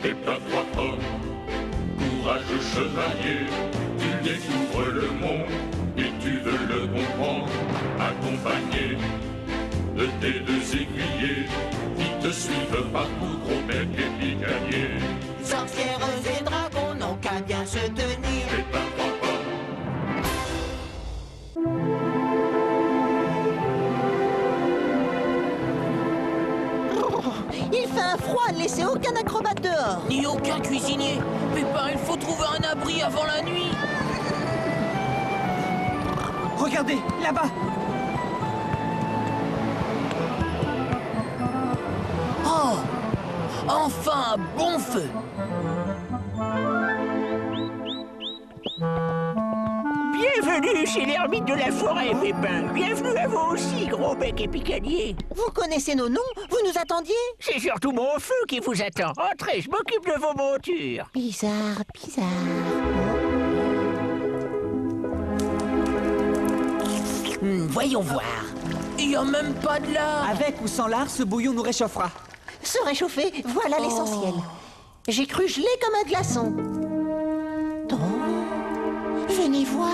Pépin 3 hommes, courageux chevalier, tu découvres le monde et tu veux le comprendre, accompagné de tes 2 aiguillés qui te suivent partout, Gros-Bec et Picanier. Sorcières et dragons n'ont qu'à bien se tenir. Pépin 3 hommes. Il fait un froid, ne laissez aucun acrobate dehors. Ni aucun cuisinier. Pépin, il faut trouver un abri avant la nuit. Regardez, là-bas. Oh! Enfin un bon feu! Bienvenue chez l'ermite de la forêt, Pépin. Bienvenue à vous aussi, Gros-Bec et Picanier. Vous connaissez nos noms? Vous nous attendiez? C'est surtout mon feu qui vous attend. Entrez, je m'occupe de vos montures. Bizarre, bizarre. Voyons voir. Il n'y a même pas de lard. Avec ou sans lard, ce bouillon nous réchauffera. Se réchauffer, voilà l'essentiel. J'ai cru geler comme un glaçon. Oh, venez voir.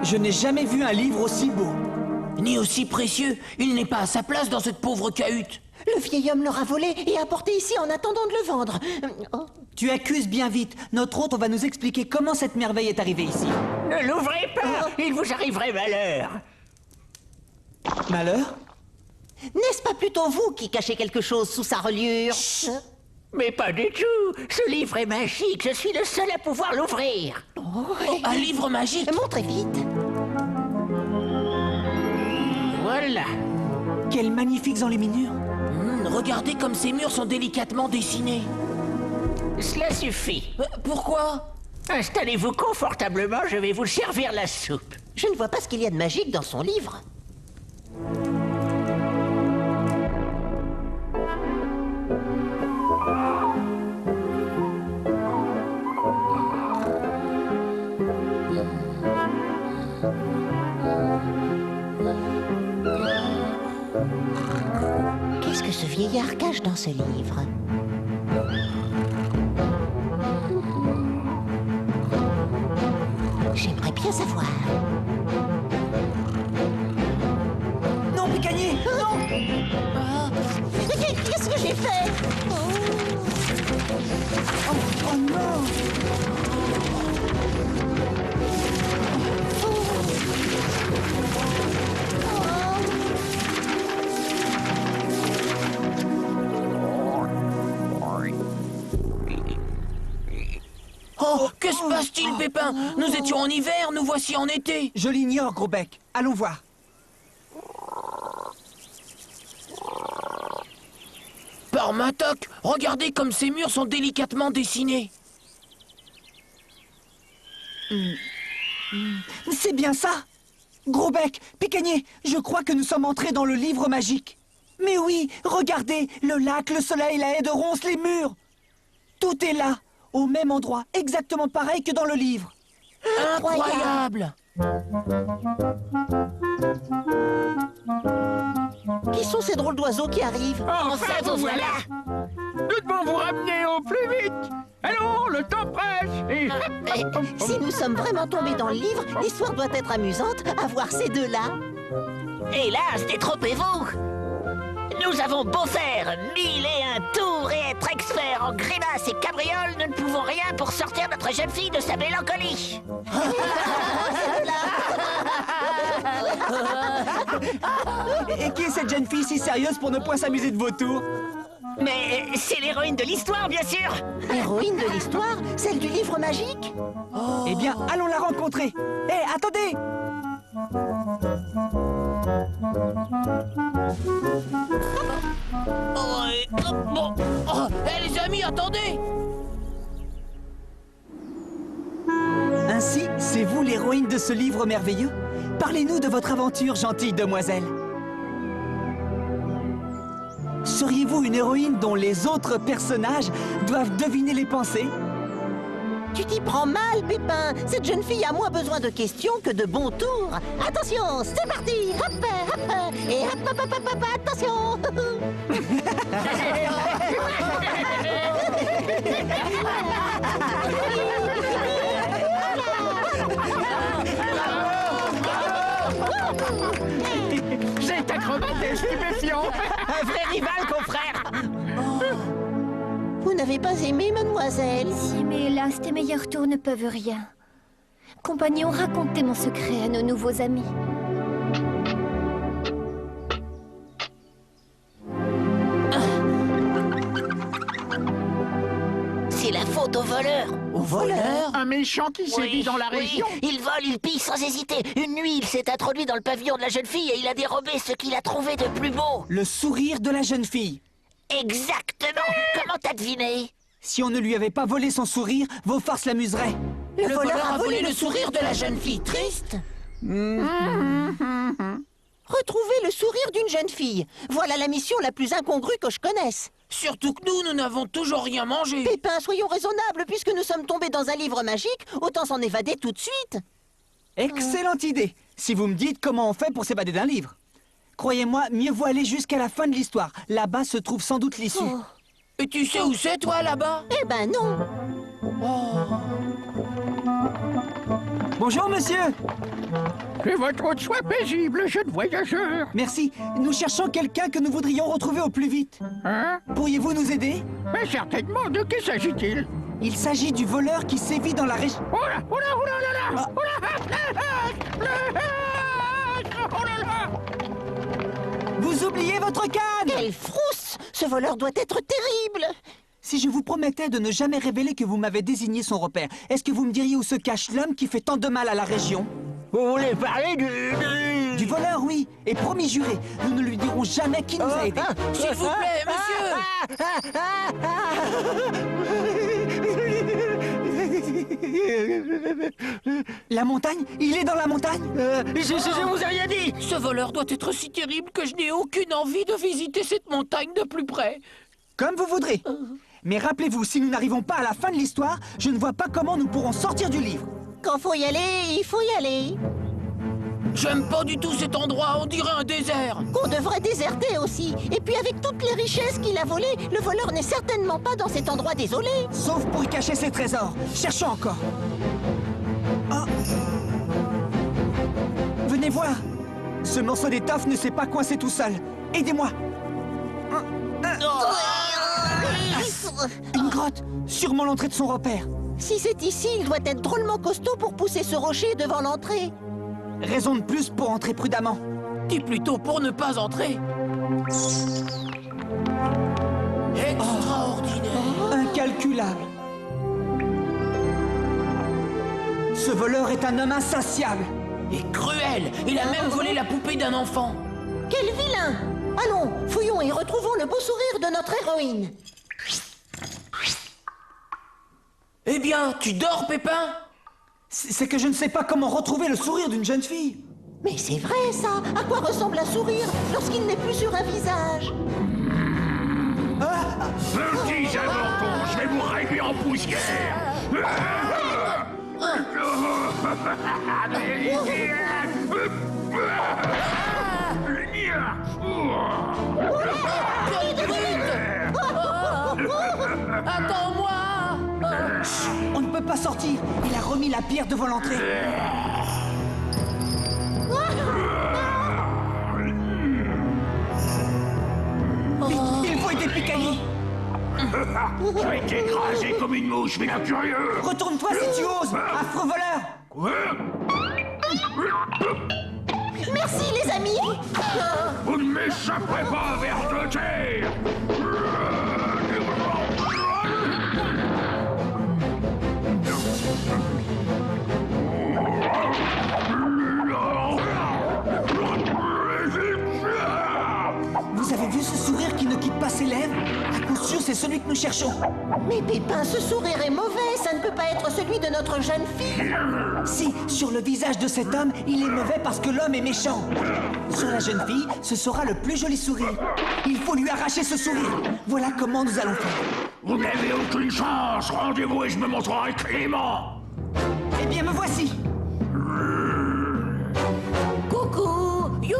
Je n'ai jamais vu un livre aussi beau. Ni aussi précieux. Il n'est pas à sa place dans cette pauvre cahute. Le vieil homme l'aura volé et apporté ici en attendant de le vendre. Oh. Tu accuses bien vite. Notre hôte va nous expliquer comment cette merveille est arrivée ici. Ne l'ouvrez pas, il vous arriverait malheur. Malheur? N'est-ce pas plutôt vous qui cachez quelque chose sous sa reliure? Mais pas du tout. Ce livre est magique, je suis le seul à pouvoir l'ouvrir. Un livre magique. Montrez vite. Voilà. Quelles magnifiques enluminures. Regardez comme ces murs sont délicatement dessinés. Cela suffit. Pourquoi? Installez-vous confortablement, je vais vous servir la soupe. Je ne vois pas ce qu'il y a de magique dans son livre. Qu'est-ce que ce vieillard cache dans ce livre? J'aimerais bien savoir. Non, Picanier, non! Qu'est-ce que j'ai fait? Oh non! Oh, que se passe-t-il, Pépin? Nous étions en hiver, nous voici en été. Je l'ignore, Gros-Bec. Allons voir. Par Matoc, regardez comme ces murs sont délicatement dessinés. C'est bien ça! Gros-Bec, Picanier, je crois que nous sommes entrés dans le livre magique. Mais oui, regardez, le lac, le soleil, la haie de ronces, les murs. Tout est là, au même endroit, exactement pareil que dans le livre. Incroyable! Qui sont ces drôles d'oiseaux qui arrivent? Enfin, vous voilà! Nous devons vous ramener au plus vite! Allons, le temps presse! Et... Si nous sommes vraiment tombés dans le livre, l'histoire doit être amusante à voir ces deux-là. Hélas, détrompez-vous! Nous avons beau faire 1001 tours et être experts en grimaces et cabrioles, nous ne pouvons rien pour sortir notre jeune fille de sa mélancolie. Et qui est cette jeune fille si sérieuse pour ne point s'amuser de vos tours? Mais c'est l'héroïne de l'histoire, bien sûr. L'héroïne de l'histoire? Celle du livre magique? Eh bien, allons la rencontrer. Hé, attendez! Bon. Oh, les amis, attendez! Ainsi, c'est vous l'héroïne de ce livre merveilleux? Parlez-nous de votre aventure, gentille demoiselle. Seriez-vous une héroïne dont les autres personnages doivent deviner les pensées? Tu t'y prends mal, Pépin. Cette jeune fille a moins besoin de questions que de bons tours. Attention, c'est parti. Hop, hop, et hop, hop, hop, hop, hop, attention. est stupéfiant. Un vrai rival, confrère. Vous n'avez pas aimé, mademoiselle? Si, mais hélas, tes meilleurs tours ne peuvent rien. Compagnon, racontez mon secret à nos nouveaux amis. C'est la faute aux voleurs. Au voleur? Un méchant qui sévit dans la région. Il vole, il pille sans hésiter. Une nuit, il s'est introduit dans le pavillon de la jeune fille et il a dérobé ce qu'il a trouvé de plus beau. Le sourire de la jeune fille. Exactement. Comment t'as deviné? Si on ne lui avait pas volé son sourire, vos farces l'amuseraient. Le voleur a volé le sourire de la jeune fille triste. Retrouver le sourire d'une jeune fille. Voilà la mission la plus incongrue que je connaisse. Surtout que nous n'avons toujours rien mangé. Pépin, soyons raisonnables, puisque nous sommes tombés dans un livre magique, autant s'en évader tout de suite. Excellente idée. Si vous me dites comment on fait pour s'évader d'un livre. Croyez-moi, mieux vaut aller jusqu'à la fin de l'histoire. Là-bas se trouve sans doute l'issue. Oh. Et tu sais où c'est, toi, là-bas? Eh ben non. Bonjour, monsieur. Que votre hôte soit paisible, jeune voyageur. Merci. Nous cherchons quelqu'un que nous voudrions retrouver au plus vite. Hein? Pourriez-vous nous aider? Mais certainement, de qui s'agit-il? Il s'agit du voleur qui sévit dans la région. Oh là, oh là, oh là là là! Ah. Oh là, oh là là! Vous oubliez votre canne! Quelle frousse! Ce voleur doit être terrible. Si je vous promettais de ne jamais révéler que vous m'avez désigné son repère, est-ce que vous me diriez où se cache l'homme qui fait tant de mal à la région? Vous voulez parler Du voleur, oui. Et promis juré, nous ne lui dirons jamais qui nous a aidés. S'il vous plaît, monsieur. La montagne? Il est dans la montagne? Je vous ai rien dit. Ce voleur doit être si terrible que je n'ai aucune envie de visiter cette montagne de plus près. Comme vous voudrez. Mais rappelez-vous, si nous n'arrivons pas à la fin de l'histoire, je ne vois pas comment nous pourrons sortir du livre. Quand faut y aller, il faut y aller. J'aime pas du tout cet endroit, on dirait un désert. Qu'on devrait déserter aussi. Et puis avec toutes les richesses qu'il a volées, le voleur n'est certainement pas dans cet endroit désolé. Sauf pour y cacher ses trésors. Cherchons encore. Oh. Venez voir. Ce morceau d'étoffe ne s'est pas coincé tout seul. Aidez-moi. Une grotte. Sûrement l'entrée de son repère. Si c'est ici, il doit être drôlement costaud pour pousser ce rocher devant l'entrée. Raison de plus pour entrer prudemment. Dis plutôt pour ne pas entrer. Extraordinaire. Incalculable. Ce voleur est un homme insatiable. Et cruel. Il a même volé la poupée d'un enfant. Quel vilain! Allons, fouillons et retrouvons le beau sourire de notre héroïne. Eh bien, tu dors, Pépin? C'est que je ne sais pas comment retrouver le sourire d'une jeune fille. Mais c'est vrai, ça! À quoi ressemble un sourire lorsqu'il n'est plus sur un visage? Petit avorton, je vais vous réduire en poussière. Attends-moi. On ne peut pas sortir. Il a remis la pierre devant l'entrée. Il faut aider Picani. Je vais t'écraser comme une mouche, mais un curieux. Retourne-toi si tu oses, affreux voleur. Quoi? Merci, les amis! Vous ne m'échapperez pas, vers de terre. Vous avez vu ce sourire qui ne quitte pas ses lèvres? À coup sûr, c'est celui que nous cherchons. Mais Pépin, ce sourire est mauvais, ça ne peut pas être celui de notre jeune fille. Si, sur le visage de cet homme, il est mauvais parce que l'homme est méchant. Sur la jeune fille, ce sera le plus joli sourire. Il faut lui arracher ce sourire. Voilà comment nous allons faire. Vous n'avez aucune chance. Rendez-vous et je me montrerai clément. Eh bien, me voici. Coucou. You.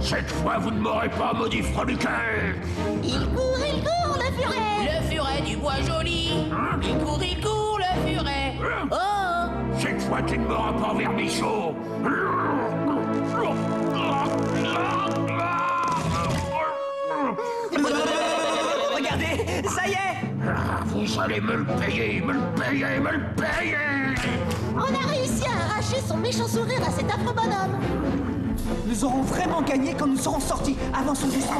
C'est Cette fois, vous ne m'aurez pas, maudit freluquet. Il court, le furet. Le furet du bois joli. Il court, le furet. Oh! Cette fois, tu ne m'auras pas, vermichon. Regardez, ça y est! Ah, vous allez me le payer, me le payer, me le payer. On a réussi à arracher son méchant sourire à cet affreux bonhomme. Nous aurons vraiment gagné quand nous serons sortis avant son destin.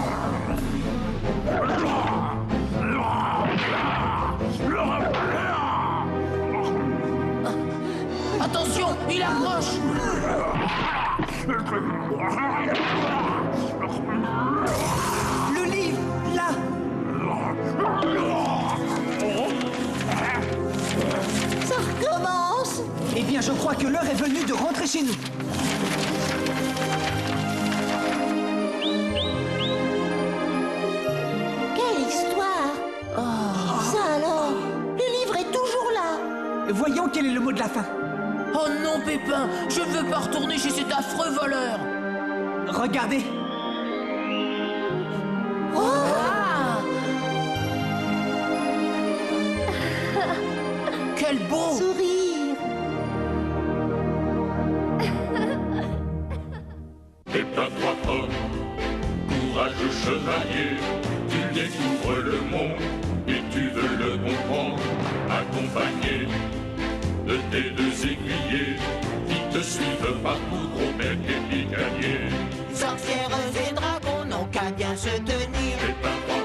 Attention, il approche. Le livre, là! Ça recommence. Eh bien, je crois que l'heure est venue de rentrer chez nous. Quelle histoire. Ça alors, le livre est toujours là. Voyons quel est le mot de la fin. Oh non, Pépin, je ne veux pas retourner chez cet affreux voleur. Regardez, Ah! Quel beau! Sourire. Pépin trois pommes, courageux chevalier, tu découvres le monde et tu veux le comprendre, accompagné de tes deux aiguillés qui te suivent partout, gros bec et picanier. Sorcières et dragons n'ont qu'à bien se tenir. Pépin trois